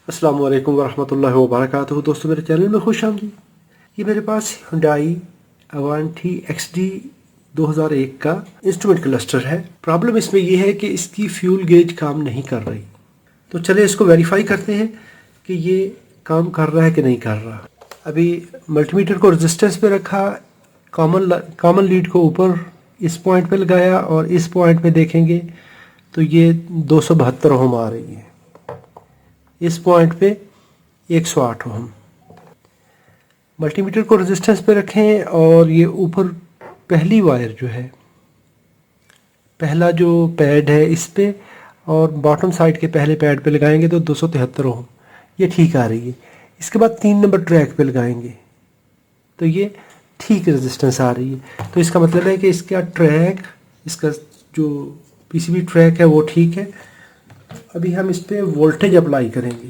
अस्सलाम वालेकुम वरहमतुल्लाहि वबरकातुहू। दोस्तों, मेरे चैनल में खुश आमदीद। ये मेरे पास Hyundai Avanti XD 2001 का इंस्ट्रूमेंट क्लस्टर है। प्रॉब्लम इसमें यह है कि इसकी फ्यूल गेज काम नहीं कर रही। तो चलिए इसको वेरीफाई करते हैं कि ये काम कर रहा है कि नहीं कर रहा। अभी मल्टीमीटर को रेजिस्टेंस पे रखा, कॉमन लीड को ऊपर इस पॉइंट पे लगाया और इस पॉइंट पे देखेंगे तो ये 272 ओम आ रही है। इस पॉइंट पे 108 ओम। मल्टीमीटर को रेजिस्टेंस पे रखें और ये ऊपर पहली वायर जो है, पहला जो पैड है इस पे और बॉटम साइड के पहले पैड पे लगाएंगे तो 273 ओम ये ठीक आ रही है। इसके बाद 3 नंबर ट्रैक पे लगाएंगे तो ये ठीक रेजिस्टेंस आ रही है। तो इसका मतलब है कि इसका ट्रैक, इसका जो पीसीबी ट्रैक है वो ठीक है। अभी हम इस पे वोल्टेज अप्लाई करेंगे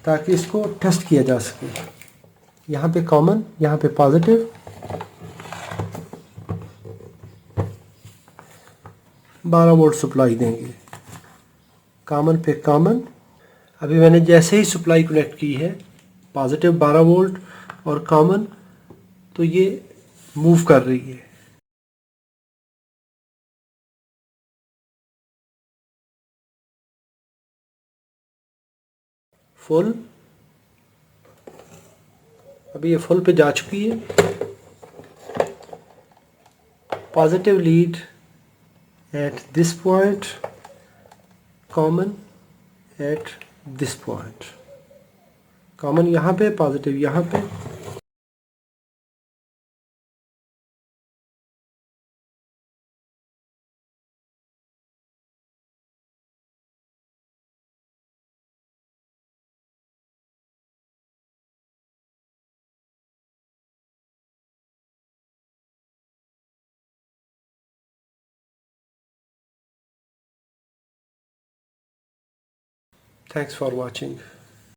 ताकि इसको टेस्ट किया जा सके। यहाँ पे कॉमन, यहाँ पे पॉजिटिव, 12 वोल्ट सप्लाई देंगे। कॉमन पे कॉमन। अभी मैंने जैसे ही सप्लाई कनेक्ट की है, पॉजिटिव 12 वोल्ट और कॉमन, तो ये मूव कर रही है। फुल, अभी ये फुल पे जा चुकी है। Positive lid at this point, common at this point. Common यहाँ पे, पॉजिटिव यहाँ पे। Thanks for watching.